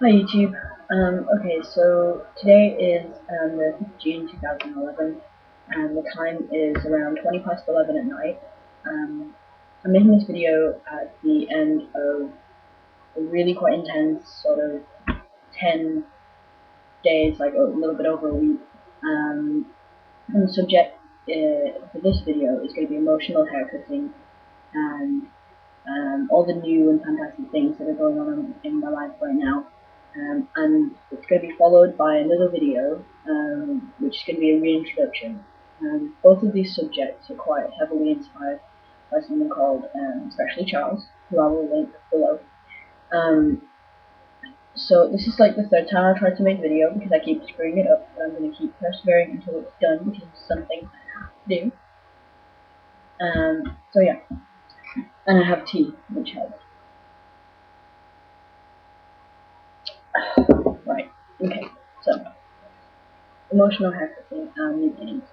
Hi YouTube. Okay, so today is the 5th of June 2011, and the time is around 20 past 11 at night. I'm making this video at the end of a really quite intense sort of 10 days, like a little bit over a week. And the subject for this video is going to be emotional haircutting and all the new and fantastic things that are going on in my life right now. And it's going to be followed by another video, which is going to be a reintroduction. Both of these subjects are quite heavily inspired by someone called Especially Charles, who I will link below. So this is like the third time I've tried to make a video because I keep screwing it up, but I'm going to keep persevering until it's done because it's something I have to do. So yeah, and I have tea, which helps. Right, okay, so emotional haircutting and new gains.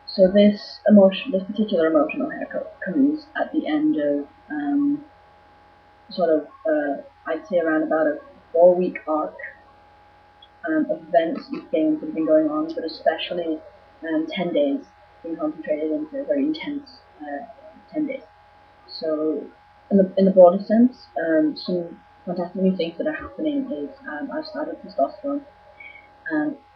So this particular emotional haircut comes at the end of I'd say around about a 4-week arc of events and things that have been going on, but especially 10 days being concentrated into a very intense 10 days. So in the broader sense, some fantastic new things that are happening is I've started testosterone,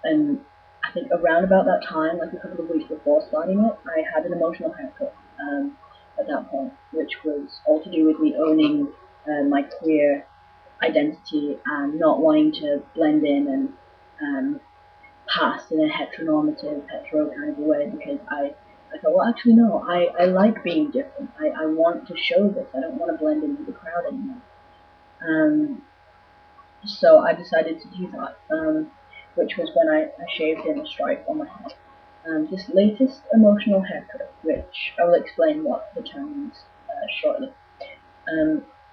and I think around about that time, like a couple of weeks before starting it, I had an emotional haircut at that point, which was all to do with me owning my queer identity and not wanting to blend in and pass in a heteronormative, hetero kind of a way, because I thought, well, actually, no, I like being different. I want to show this. I don't want to blend into the crowd anymore. So I decided to do that, which was when I shaved in a stripe on my head. This latest emotional haircut, which I will explain what the term means shortly,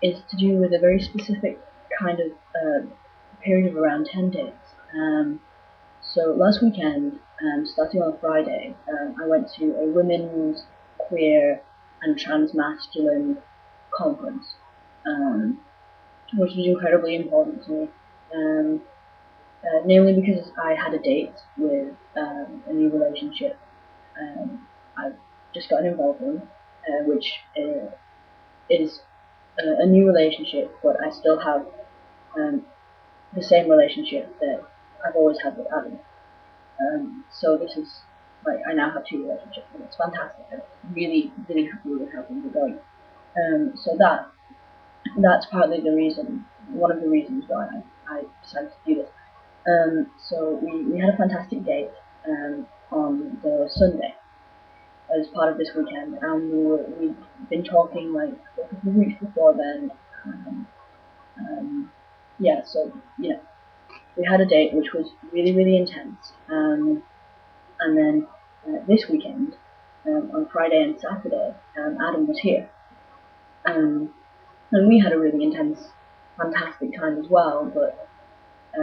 is to do with a very specific kind of period of around 10 days. So last weekend, starting on Friday, I went to a women's, queer, and trans-masculine conference, which was incredibly important to me. Namely because I had a date with a new relationship I've just gotten involved in, which is a new relationship, but I still have the same relationship that I've always had with Adam. So this is like I now have two relationships, and it's fantastic. I'm really, really happy with how things are going. So that's partly the reason, one of the reasons why I decided to do this. So we had a fantastic date on the Sunday as part of this weekend, and we'd been talking like a couple of weeks before then. Yeah, so you know, we had a date which was really, really intense. And then this weekend, on Friday and Saturday, Adam was here, and we had a really intense, fantastic time as well. But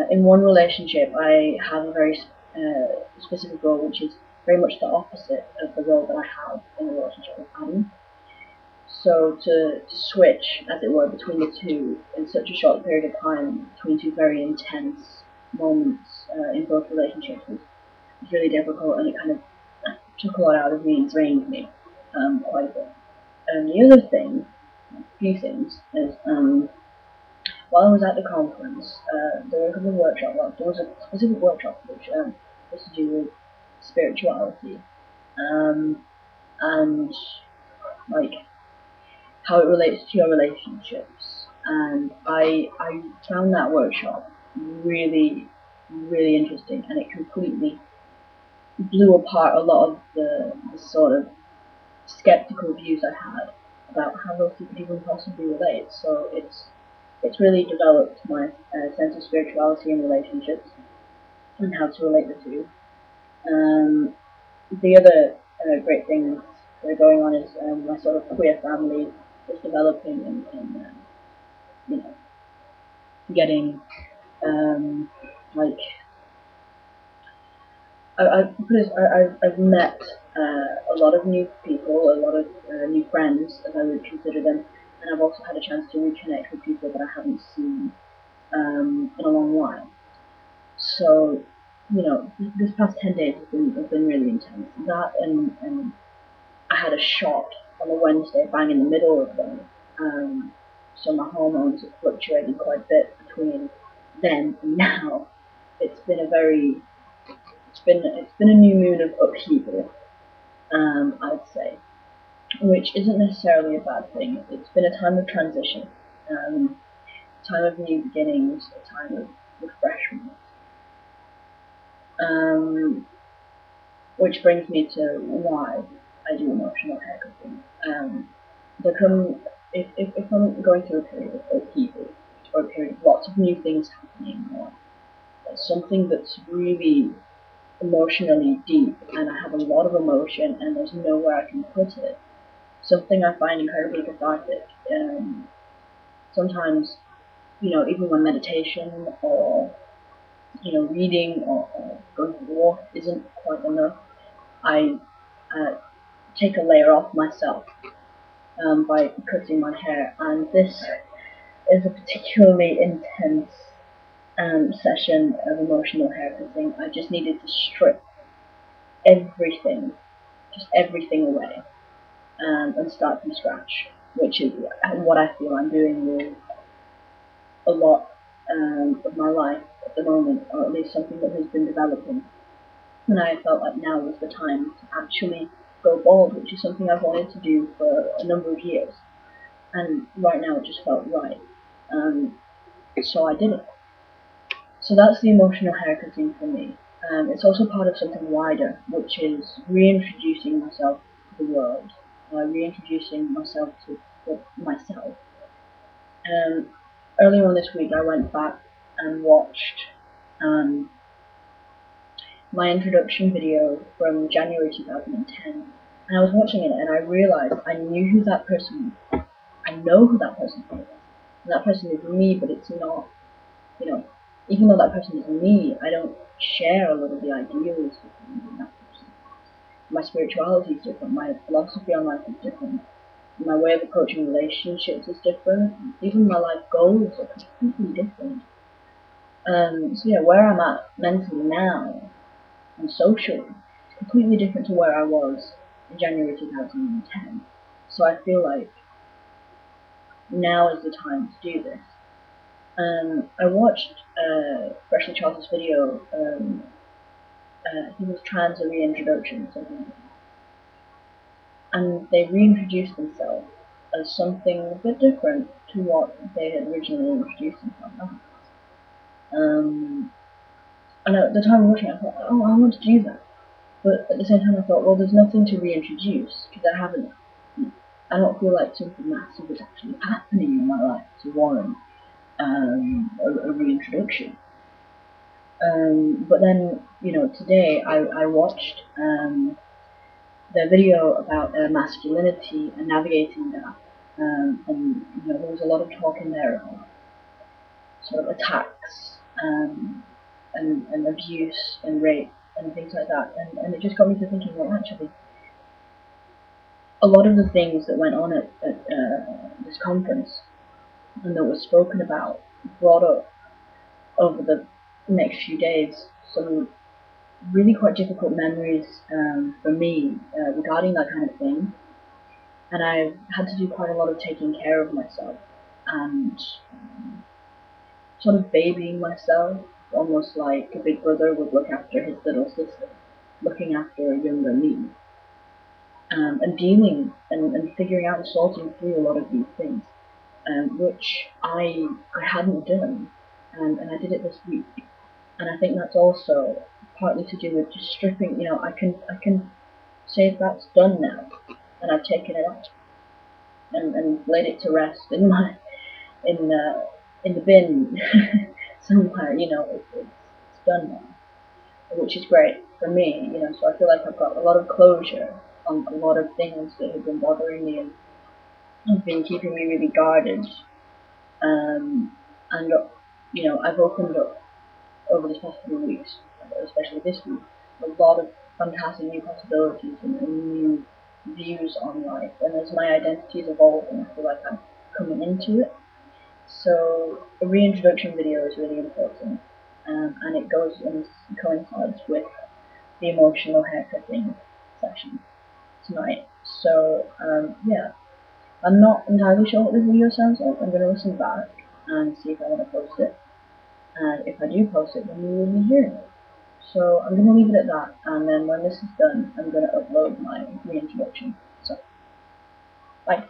in one relationship, I have a very specific role, which is very much the opposite of the role that I have in a relationship with Adam. So to switch, as it were, between the two in such a short period of time, between two very intense moments in both relationships, was really difficult, and it kind of took a lot out of me and drained me quite a bit. And the other thing, a few things, is while I was at the conference, there were a couple of workshops. Well, there was a specific workshop which was to do with spirituality and like how it relates to your relationships. And I found that workshop really, really interesting, and it completely blew apart a lot of the sort of skeptical views I had about how those two could even possibly relate. So it's really developed my sense of spirituality and relationships and how to relate the two. The other great things that are going on is my sort of queer family is developing and you know, getting like I've met a lot of new people, a lot of new friends, as I would consider them, and I've also had a chance to reconnect with people that I haven't seen So, this past 10 days have been really intense. That and I had a shot on a Wednesday, bang in the middle of them. So my hormones have fluctuated quite a bit between then and now. It's been a new moon of upheaval, I'd say, which isn't necessarily a bad thing. It's been a time of transition, time of new beginnings, a time of refreshment. Which brings me to why I do emotional haircutting. If I'm going through a period of upheaval, or a period of lots of new things happening, or something that's really emotionally deep, and I have a lot of emotion, and there's nowhere I can put it, something I find incredibly cathartic. Sometimes, even when meditation or reading or going for a walk isn't quite enough, I take a layer off myself by cutting my hair, and this is a particularly intense session of emotional hair cutting. I just needed to strip everything, just everything away, and start from scratch, which is what I feel I'm doing with a lot of my life at the moment, or at least something that has been developing. And I felt like now was the time to actually go bald, which is something I've wanted to do for a number of years. And right now it just felt right. So I did it. So that's the emotional haircutting for me. It's also part of something wider, which is reintroducing myself to the world, reintroducing myself to myself. Earlier on this week, I went back and watched my introduction video from January 2010, and I was watching it and I realized I knew who that person was. I know who that person is. And that person is me, but it's not, even though that person is me, I don't share a lot of the ideals with that person. My spirituality is different, my philosophy on life is different, my way of approaching relationships is different, even my life goals are completely different. So yeah, where I'm at mentally now and socially is completely different to where I was in January 2010. So I feel like now is the time to do this. I watched Freshly Charles's video. I think it was Trans a Reintroduction, something like that. And they reintroduced themselves as something a bit different to what they had originally introduced themselves as. And at the time watching it, I thought, oh, I want to do that. But at the same time, I thought, well, there's nothing to reintroduce because I don't feel like something massive is actually happening in my life to warrant a reintroduction. But then, today I watched the video about masculinity and navigating that. And there was a lot of talk in there about sort of attacks and abuse and rape and things like that. And it just got me to thinking, well, actually, a lot of the things that went on at this conference and that was spoken about brought up over the next few days some really quite difficult memories for me regarding that kind of thing. And I've had to do quite a lot of taking care of myself and sort of babying myself, almost like a big brother would look after his little sister, looking after a younger me. And dealing and figuring out and sorting through a lot of these things, which I hadn't done, and I did it this week. And I think that's also partly to do with just stripping. I can say that's done now, and I've taken it out and laid it to rest in my in the bin somewhere. It's done now, which is great for me. So I feel like I've got a lot of closure on a lot of things that have been bothering me and have been keeping me really guarded. And I've opened up over the past few weeks, especially this week, a lot of fantastic new possibilities and new views on life. And as my identity is evolving, I feel like I'm coming into it. So a reintroduction video is really important. and it goes and coincides with the emotional haircutting session tonight. So yeah, I'm not entirely sure what this video sounds like. I'm going to listen back and see if I want to post it. And if I do post it, then you will be hearing it. So I'm going to leave it at that, and then when this is done, I'm going to upload my reintroduction. So, bye.